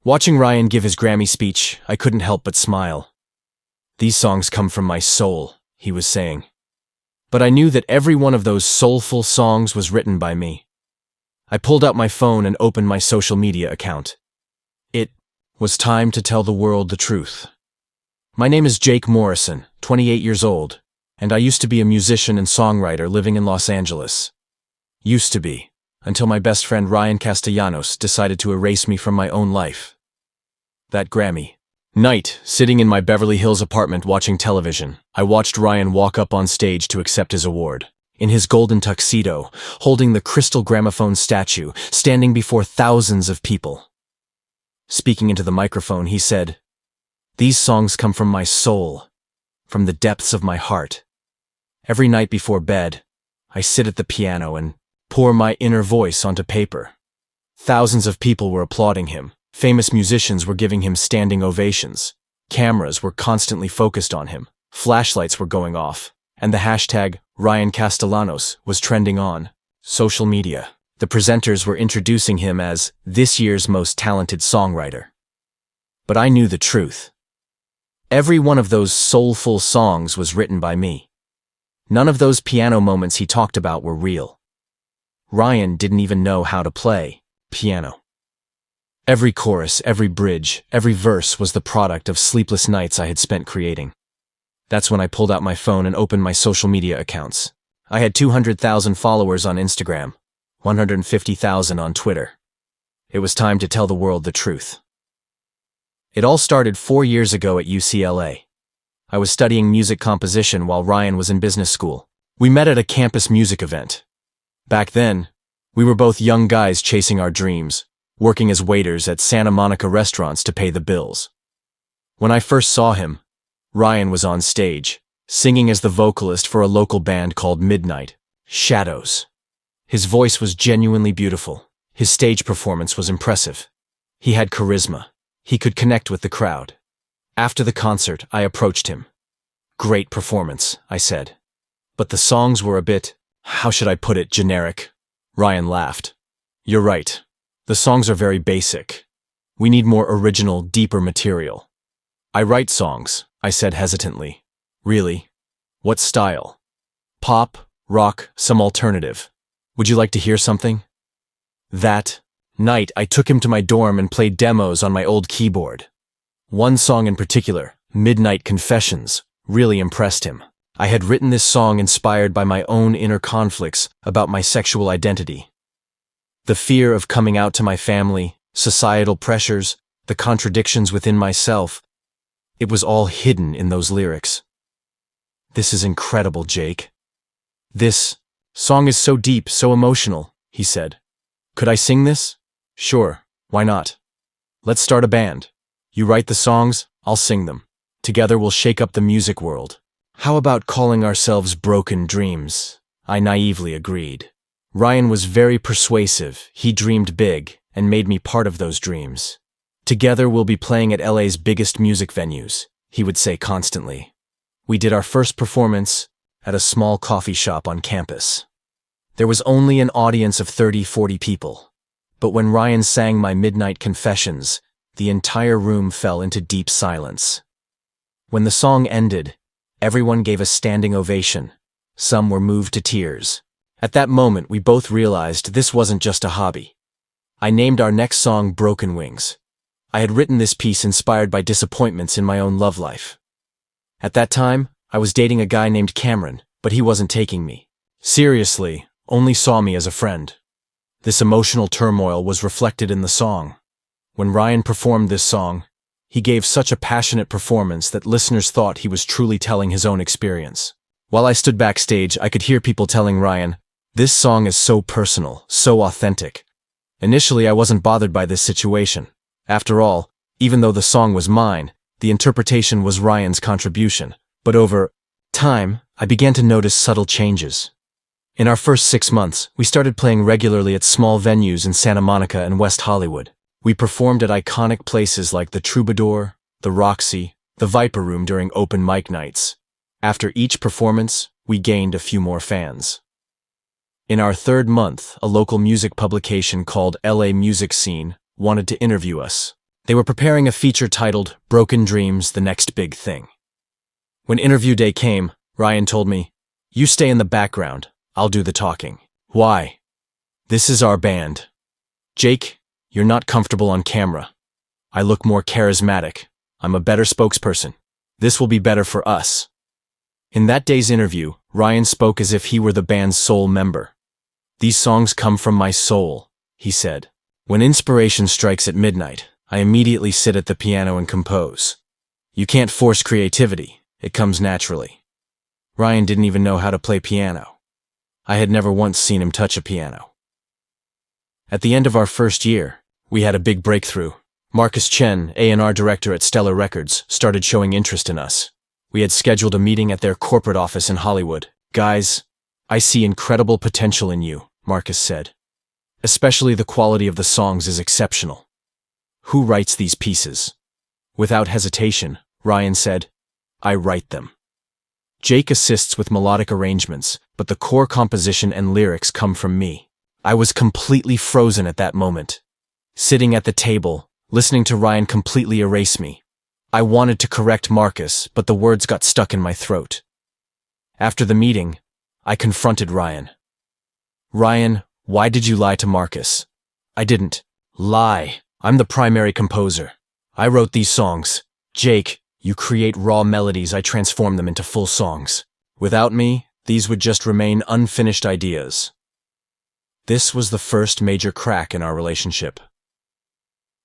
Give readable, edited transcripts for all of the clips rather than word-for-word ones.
Watching Ryan give his Grammy speech, I couldn't help but smile. "These songs come from my soul," he was saying. But I knew that every one of those soulful songs was written by me. I pulled out my phone and opened my social media account. It was time to tell the world the truth. My name is Jake Morrison, 28 years old, and I used to be a musician and songwriter living in Los Angeles. Used to be, until my best friend Ryan Castellanos decided to erase me from my own life. That Grammy night, sitting in my Beverly Hills apartment watching television, I watched Ryan walk up on stage to accept his award. In his golden tuxedo, holding the crystal gramophone statue, standing before thousands of people. Speaking into the microphone, he said, "These songs come from my soul, from the depths of my heart. Every night before bed, I sit at the piano and pour my inner voice onto paper." Thousands of people were applauding him. Famous musicians were giving him standing ovations. Cameras were constantly focused on him. Flashlights were going off. And the hashtag Ryan Castellanos was trending on social media. The presenters were introducing him as this year's most talented songwriter. But I knew the truth. Every one of those soulful songs was written by me. None of those piano moments he talked about were real. Ryan didn't even know how to play piano. Every chorus, every bridge, every verse was the product of sleepless nights I had spent creating. That's when I pulled out my phone and opened my social media accounts. I had 200,000 followers on Instagram, 150,000 on Twitter. It was time to tell the world the truth. It all started 4 years ago at UCLA. I was studying music composition while Ryan was in business school. We met at a campus music event. Back then, we were both young guys chasing our dreams, working as waiters at Santa Monica restaurants to pay the bills. When I first saw him, Ryan was on stage, singing as the vocalist for a local band called Midnight Shadows. His voice was genuinely beautiful. His stage performance was impressive. He had charisma. He could connect with the crowd. After the concert, I approached him. "Great performance," I said. "But the songs were a bit, how should I put it, generic." Ryan laughed. "You're right. The songs are very basic. We need more original, deeper material." "I write songs," I said hesitantly. "Really? What style?" "Pop, rock, some alternative. Would you like to hear something?" That night, I took him to my dorm and played demos on my old keyboard. One song in particular, Midnight Confessions, really impressed him. I had written this song inspired by my own inner conflicts about my sexual identity. The fear of coming out to my family, societal pressures, the contradictions within myself. It was all hidden in those lyrics. "This is incredible, Jake. This song is so deep, so emotional," he said. "Could I sing this?" "Sure, why not? Let's start a band. You write the songs, I'll sing them. Together we'll shake up the music world. How about calling ourselves Broken Dreams?" I naively agreed. Ryan was very persuasive. He dreamed big and made me part of those dreams. "Together we'll be playing at LA's biggest music venues," he would say constantly. We did our first performance at a small coffee shop on campus. There was only an audience of 30-40 people. But when Ryan sang my Midnight Confessions, the entire room fell into deep silence. When the song ended, everyone gave a standing ovation. Some were moved to tears. At that moment, we both realized this wasn't just a hobby. I named our next song Broken Wings. I had written this piece inspired by disappointments in my own love life. At that time, I was dating a guy named Cameron, but he wasn't taking me seriously, only saw me as a friend. This emotional turmoil was reflected in the song. When Ryan performed this song, he gave such a passionate performance that listeners thought he was truly telling his own experience. While I stood backstage, I could hear people telling Ryan, "This song is so personal, so authentic." Initially, I wasn't bothered by this situation. After all, even though the song was mine, the interpretation was Ryan's contribution. But over time, I began to notice subtle changes. In our first 6 months, we started playing regularly at small venues in Santa Monica and West Hollywood. We performed at iconic places like the Troubadour, the Roxy, the Viper Room during open mic nights. After each performance, we gained a few more fans. In our 3rd month, a local music publication called LA Music Scene wanted to interview us. They were preparing a feature titled Broken Dreams, the Next Big Thing. When interview day came, Ryan told me, "You stay in the background, I'll do the talking." Why? This is our band. Jake, you're not comfortable on camera. I look more charismatic. I'm a better spokesperson. This will be better for us. In that day's interview, Ryan spoke as if he were the band's sole member. "These songs come from my soul," he said. "When inspiration strikes at midnight, I immediately sit at the piano and compose. You can't force creativity. It comes naturally." Ryan didn't even know how to play piano. I had never once seen him touch a piano. At the end of our first year, we had a big breakthrough. Marcus Chen, A&R director at Stellar Records, started showing interest in us. We had scheduled a meeting at their corporate office in Hollywood. "Guys, I see incredible potential in you," Marcus said. "Especially the quality of the songs is exceptional. Who writes these pieces?" Without hesitation, Ryan said, "I write them. Jake assists with melodic arrangements, but the core composition and lyrics come from me." I was completely frozen at that moment. Sitting at the table, listening to Ryan completely erase me. I wanted to correct Marcus, but the words got stuck in my throat. After the meeting, I confronted Ryan. "Ryan, why did you lie to Marcus?" "I didn't lie. I'm the primary composer. I wrote these songs. Jake, you create raw melodies, I transform them into full songs. Without me, these would just remain unfinished ideas." This was the first major crack in our relationship.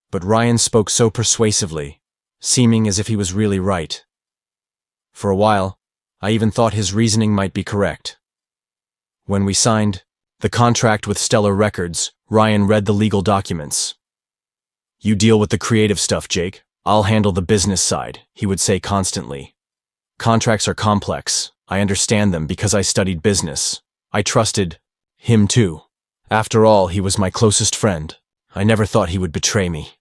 But Ryan spoke so persuasively, seeming as if he was really right. For a while, I even thought his reasoning might be correct. When we signed the contract with Stellar Records, Ryan read the legal documents. "You deal with the creative stuff, Jake. I'll handle the business side," he would say constantly. "Contracts are complex. I understand them because I studied business. I trusted him too. After all, he was my closest friend. I never thought he would betray me."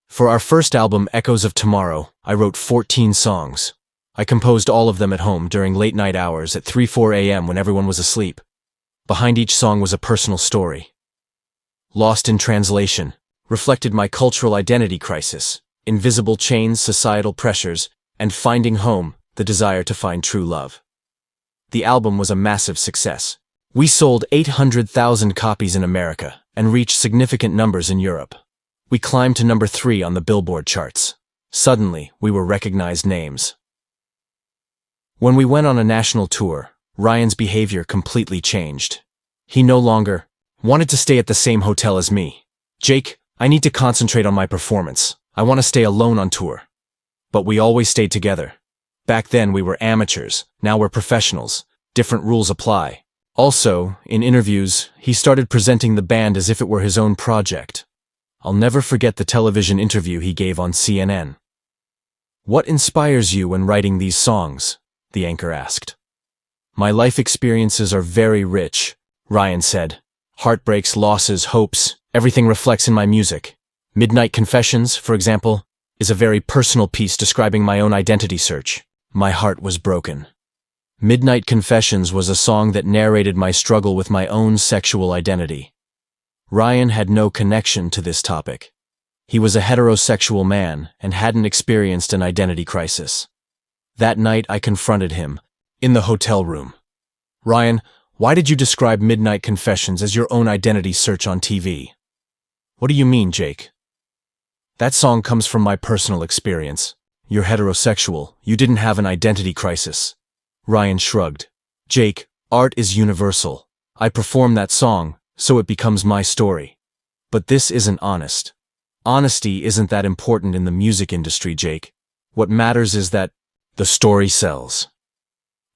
For our first album, Echoes of Tomorrow, I wrote 14 songs. I composed all of them at home during late-night hours at 3-4 a.m. when everyone was asleep. Behind each song was a personal story. Lost in Translation reflected my cultural identity crisis, invisible chains, societal pressures, and Finding Home, the desire to find true love. The album was a massive success. We sold 800,000 copies in America and reached significant numbers in Europe. We climbed to number 3 on the Billboard charts. Suddenly, we were recognized names. When we went on a national tour, Ryan's behavior completely changed. He no longer wanted to stay at the same hotel as me. "Jake, I need to concentrate on my performance. I want to stay alone on tour." But we always stayed together. Back then we were amateurs, now we're professionals. Different rules apply. Also, in interviews, he started presenting the band as if it were his own project. I'll never forget the television interview he gave on CNN. "What inspires you when writing these songs?" the anchor asked. "My life experiences are very rich," Ryan said. "Heartbreaks, losses, hopes, everything reflects in my music. Midnight Confessions, for example, is a very personal piece describing my own identity search. My heart was broken." Midnight Confessions was a song that narrated my struggle with my own sexual identity. Ryan had no connection to this topic. He was a heterosexual man and hadn't experienced an identity crisis. That night I confronted him, in the hotel room. "Ryan, why did you describe Midnight Confessions as your own identity search on TV?" "What do you mean, Jake?" "That song comes from my personal experience. You're heterosexual. You didn't have an identity crisis." Ryan shrugged. "Jake, art is universal. I perform that song, so it becomes my story. But this isn't honest. Honesty isn't that important in the music industry, Jake. What matters is that the story sells."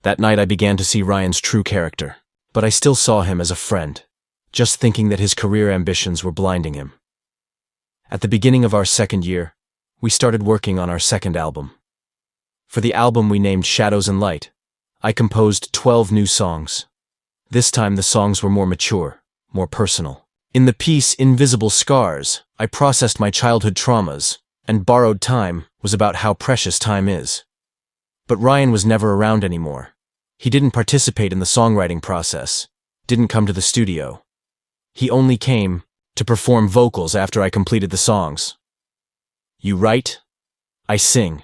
That night I began to see Ryan's true character, but I still saw him as a friend, just thinking that his career ambitions were blinding him. At the beginning of our second year, we started working on our second album. For the album we named Shadows and Light, I composed 12 new songs. This time the songs were more mature, more personal. In the piece Invisible Scars, I processed my childhood traumas, and Borrowed Time was about how precious time is. But Ryan was never around anymore. He didn't participate in the songwriting process, didn't come to the studio. He only came to perform vocals after I completed the songs. You write, I sing.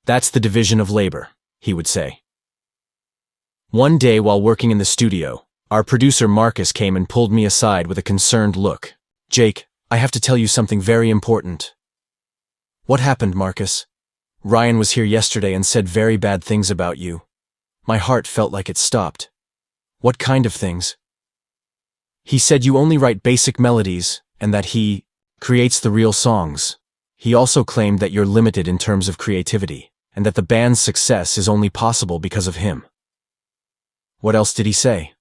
That's the division of labor, he would say. One day while working in the studio, our producer Marcus came and pulled me aside with a concerned look. Jake, I have to tell you something very important. What happened, Marcus? Ryan was here yesterday and said very bad things about you. My heart felt like it stopped. What kind of things? He said you only write basic melodies and that he creates the real songs. He also claimed that you're limited in terms of creativity and that the band's success is only possible because of him. What else did he say?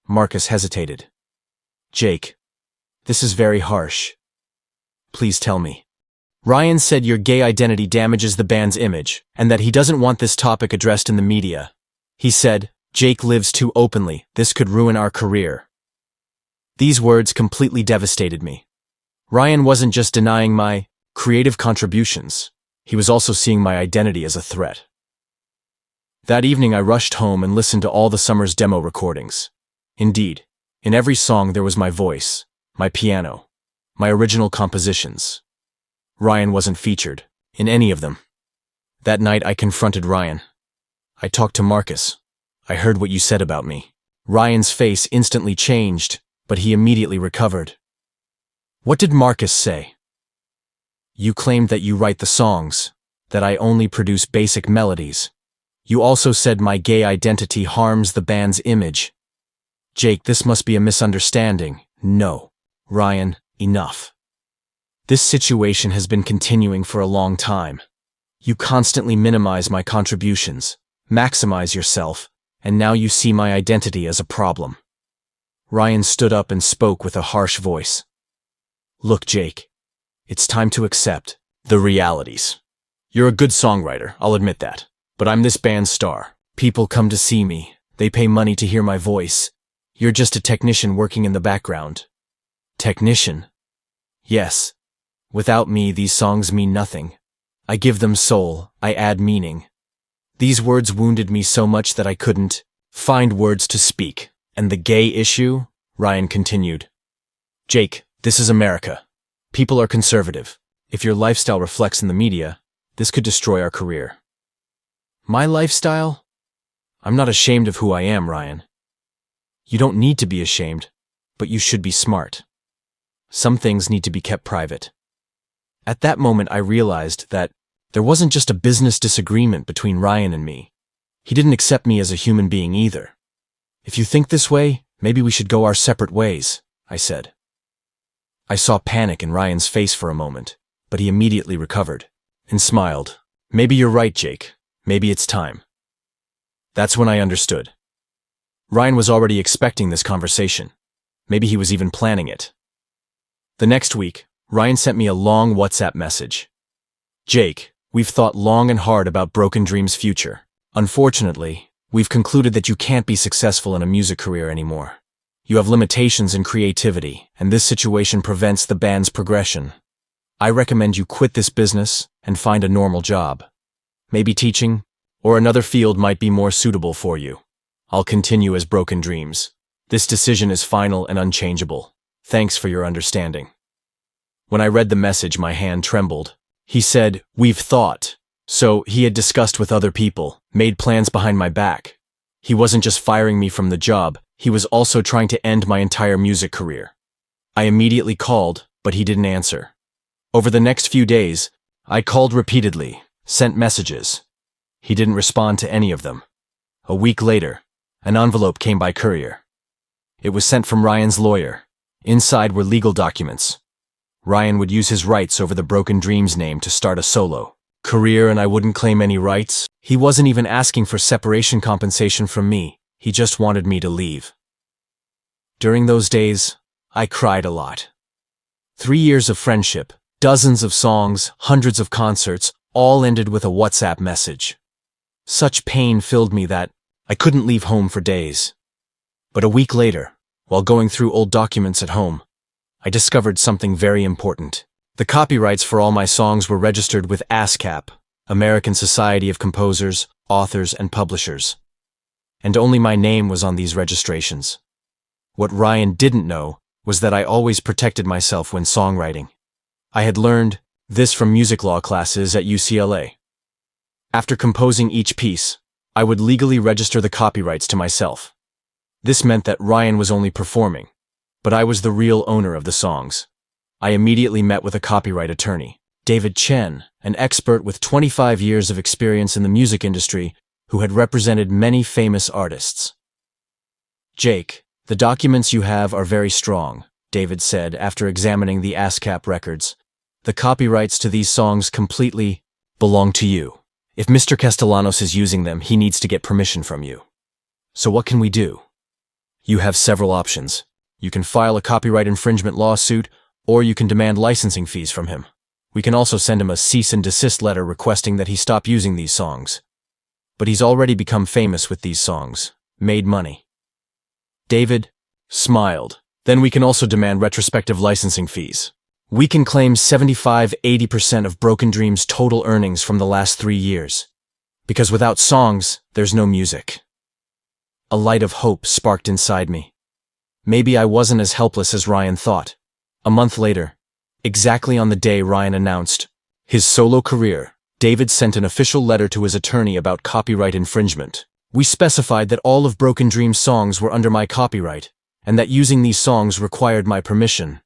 Marcus hesitated. Jake, this is very harsh. Please tell me. Ryan said your gay identity damages the band's image and that he doesn't want this topic addressed in the media. He said, Jake lives too openly, this could ruin our career. These words completely devastated me. Ryan wasn't just denying my creative contributions, he was also seeing my identity as a threat. That evening I rushed home and listened to all the summer's demo recordings. Indeed, in every song there was my voice, my piano, my original compositions. Ryan wasn't featured in any of them. That night I confronted Ryan. I talked to Marcus. I heard what you said about me. Ryan's face instantly changed, but he immediately recovered. What did Marcus say? You claimed that you write the songs, that I only produce basic melodies. You also said my gay identity harms the band's image. Jake, this must be a misunderstanding. No. Ryan, enough. This situation has been continuing for a long time. You constantly minimize my contributions, maximize yourself, and now you see my identity as a problem. Ryan stood up and spoke with a harsh voice. Look, Jake, it's time to accept the realities. You're a good songwriter, I'll admit that, but I'm this band's star. People come to see me, they pay money to hear my voice. You're just a technician working in the background. Technician? Yes. Without me, these songs mean nothing. I give them soul, I add meaning. These words wounded me so much that I couldn't find words to speak. And the gay issue? Ryan continued. Jake, this is America. People are conservative. If your lifestyle reflects in the media, this could destroy our career. My lifestyle? I'm not ashamed of who I am, Ryan. You don't need to be ashamed, but you should be smart. Some things need to be kept private. At that moment I realized that there wasn't just a business disagreement between Ryan and me. He didn't accept me as a human being either. If you think this way, maybe we should go our separate ways, I said. I saw panic in Ryan's face for a moment, but he immediately recovered and smiled. Maybe you're right, Jake. Maybe it's time. That's when I understood. Ryan was already expecting this conversation. Maybe he was even planning it. The next week, Ryan sent me a long WhatsApp message. Jake, we've thought long and hard about Broken Dream's future. Unfortunately, we've concluded that you can't be successful in a music career anymore. You have limitations in creativity, and this situation prevents the band's progression. I recommend you quit this business and find a normal job. Maybe teaching, or another field might be more suitable for you. I'll continue as Broken Dreams. This decision is final and unchangeable. Thanks for your understanding. When I read the message, my hand trembled. He said, we've thought. So he had discussed with other people, made plans behind my back. He wasn't just firing me from the job, he was also trying to end my entire music career. I immediately called, but he didn't answer. Over the next few days, I called repeatedly, sent messages. He didn't respond to any of them. A week later, an envelope came by courier. It was sent from Ryan's lawyer. Inside were legal documents. Ryan would use his rights over the Broken Dreams name to start a solo career, and I wouldn't claim any rights. He wasn't even asking for separation compensation from me. He just wanted me to leave. During those days, I cried a lot. 3 years of friendship, dozens of songs, hundreds of concerts, all ended with a WhatsApp message. Such pain filled me that I couldn't leave home for days. But a week later, while going through old documents at home, I discovered something very important. The copyrights for all my songs were registered with ASCAP, American Society of Composers, Authors, and Publishers. And only my name was on these registrations. What Ryan didn't know was that I always protected myself when songwriting. I had learned, This from music law classes at UCLA. After composing each piece, I would legally register the copyrights to myself. This meant that Ryan was only performing, but I was the real owner of the songs. I immediately met with a copyright attorney, David Chen, an expert with 25 years of experience in the music industry who had represented many famous artists. "Jake, the documents you have are very strong," David said after examining the ASCAP records. "The copyrights to these songs completely belong to you. If Mr. Castellanos is using them, he needs to get permission from you. So what can we do? You have several options. You can file a copyright infringement lawsuit, or you can demand licensing fees from him. We can also send him a cease and desist letter requesting that he stop using these songs. But he's already become famous with these songs, made money." David smiled. "Then we can also demand retrospective licensing fees. We can claim 75–80% of Broken Dream's total earnings from the last 3 years. Because without songs, there's no music." A light of hope sparked inside me. Maybe I wasn't as helpless as Ryan thought. A month later, exactly on the day Ryan announced his solo career, David sent an official letter to his attorney about copyright infringement. We specified that all of Broken Dream's songs were under my copyright, and that using these songs required my permission.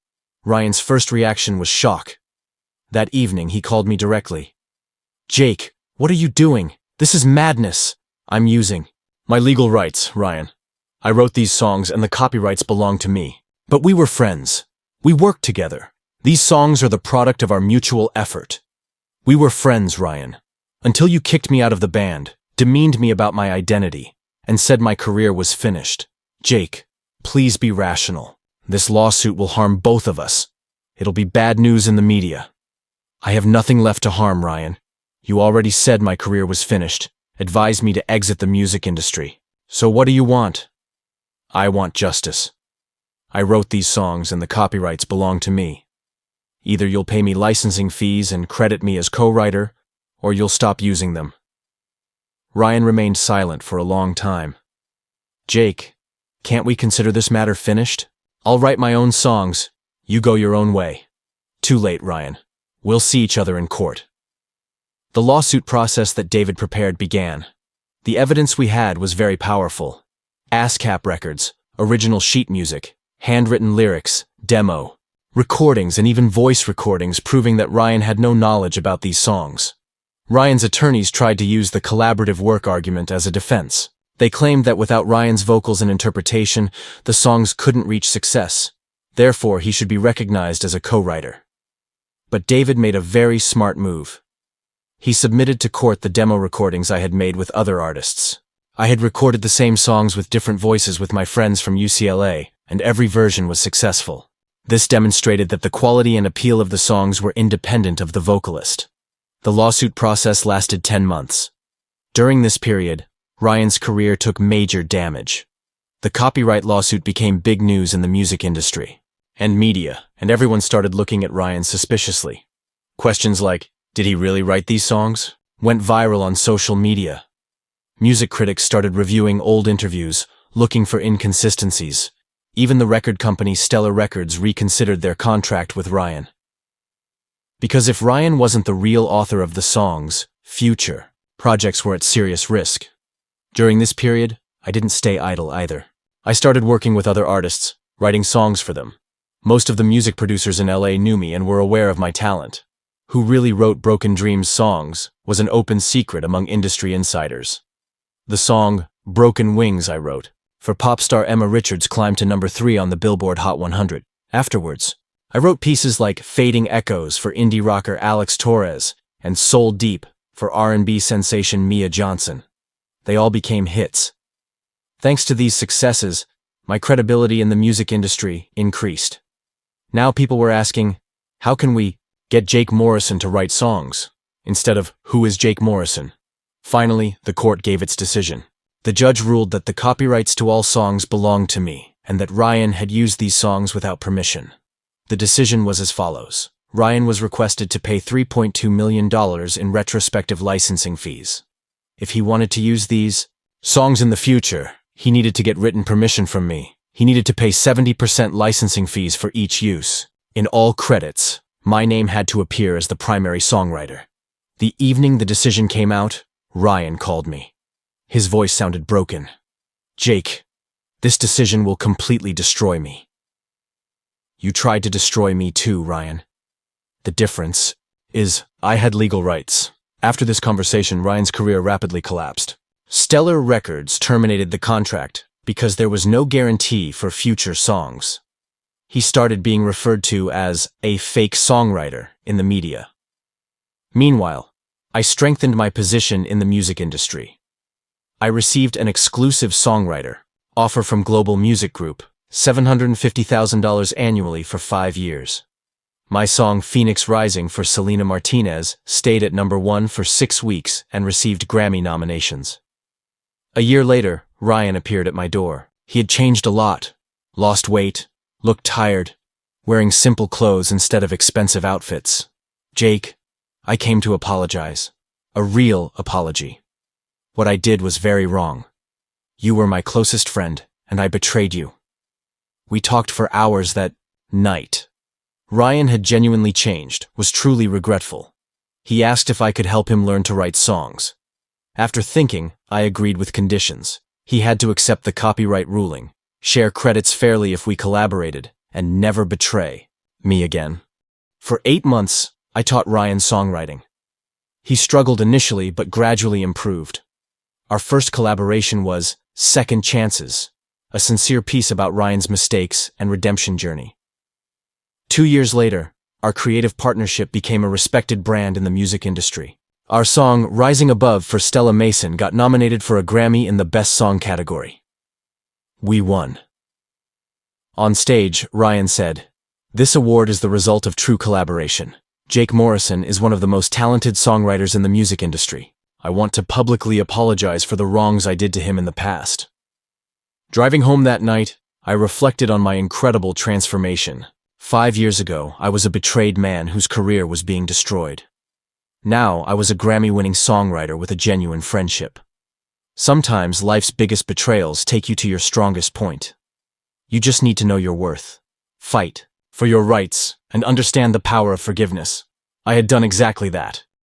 Ryan's first reaction was shock. That evening, he called me directly. "Jake, what are you doing? This is madness." "I'm using my legal rights, Ryan. I wrote these songs and the copyrights belong to me. But we were friends. We worked together. These songs are the product of our mutual effort. We were friends, Ryan, until you kicked me out of the band, demeaned me about my identity, and said my career was finished. Jake, please be rational. This lawsuit will harm both of us. It'll be bad news in the media." "I have nothing left to harm, Ryan. You already said my career was finished, advised me to exit the music industry. So what do you want?" "I want justice. I wrote these songs and the copyrights belong to me. Either you'll pay me licensing fees and credit me as co-writer, or you'll stop using them." Ryan remained silent for a long time. "Jake, can't we consider this matter finished? I'll write my own songs. You go your own way." "Too late, Ryan. We'll see each other in court." The lawsuit process that David prepared began. The evidence we had was very powerful. ASCAP records, original sheet music, handwritten lyrics, demo, recordings, and even voice recordings proving that Ryan had no knowledge about these songs. Ryan's attorneys tried to use the collaborative work argument as a defense. They claimed that without Ryan's vocals and interpretation, the songs couldn't reach success. Therefore, he should be recognized as a co-writer. But David made a very smart move. He submitted to court the demo recordings I had made with other artists. I had recorded the same songs with different voices with my friends from UCLA, and every version was successful. This demonstrated that the quality and appeal of the songs were independent of the vocalist. The lawsuit process lasted 10 months. During this period, Ryan's career took major damage. The copyright lawsuit became big news in the music industry and media, and everyone started looking at Ryan suspiciously. Questions like, did he really write these songs? Went viral on social media. Music critics started reviewing old interviews, looking for inconsistencies. Even the record company Stellar Records reconsidered their contract with Ryan. Because if Ryan wasn't the real author of the songs, future projects were at serious risk. During this period, I didn't stay idle either. I started working with other artists, writing songs for them. Most of the music producers in LA knew me and were aware of my talent. Who really wrote Broken Dreams songs was an open secret among industry insiders. The song, Broken Wings, I wrote for pop star Emma Richards climbed to number 3 on the Billboard Hot 100. Afterwards, I wrote pieces like Fading Echoes for indie rocker Alex Torres and Soul Deep for R&B sensation Mia Johnson. They all became hits. Thanks to these successes, my credibility in the music industry increased. Now people were asking, how can we get Jake Morrison to write songs, instead of who is Jake Morrison? Finally, the court gave its decision. The judge ruled that the copyrights to all songs belonged to me, and that Ryan had used these songs without permission. The decision was as follows. Ryan was requested to pay $3.2 million in retrospective licensing fees. If he wanted to use these songs in the future, he needed to get written permission from me. He needed to pay 70% licensing fees for each use. In all credits, My name had to appear as the primary songwriter. The evening the decision came out, Ryan called me. His voice sounded broken. "Jake, this decision will completely destroy me." "You tried to destroy me too, Ryan. The difference is I had legal rights." After this conversation, Ryan's career rapidly collapsed. Stellar Records terminated the contract because there was no guarantee for future songs. He started being referred to as a fake songwriter in the media. Meanwhile, I strengthened my position in the music industry. I received an exclusive songwriter offer from Global Music Group, $750,000 annually for 5 years. My song Phoenix Rising for Selena Martinez stayed at #1 for 6 weeks and received Grammy nominations. A year later, Ryan appeared at my door. He had changed a lot, lost weight, looked tired, wearing simple clothes instead of expensive outfits. "Jake, I came to apologize. A real apology. What I did was very wrong. You were my closest friend, and I betrayed you." We talked for hours that night. Ryan had genuinely changed, was truly regretful. He asked if I could help him learn to write songs. After thinking, I agreed with conditions. He had to accept the copyright ruling, share credits fairly if we collaborated, and never betray me again. For 8 months, I taught Ryan songwriting. He struggled initially but gradually improved. Our first collaboration was Second Chances, a sincere piece about Ryan's mistakes and redemption journey. 2 years later, our creative partnership became a respected brand in the music industry. Our song, Rising Above for Stella Mason, got nominated for a Grammy in the Best Song category. We won. On stage, Ryan said, "This award is the result of true collaboration. Jake Morrison is one of the most talented songwriters in the music industry. I want to publicly apologize for the wrongs I did to him in the past." Driving home that night, I reflected on my incredible transformation. 5 years ago, I was a betrayed man whose career was being destroyed. Now, I was a Grammy-winning songwriter with a genuine friendship. Sometimes life's biggest betrayals take you to your strongest point. You just need to know your worth, fight for your rights, and understand the power of forgiveness. I had done exactly that.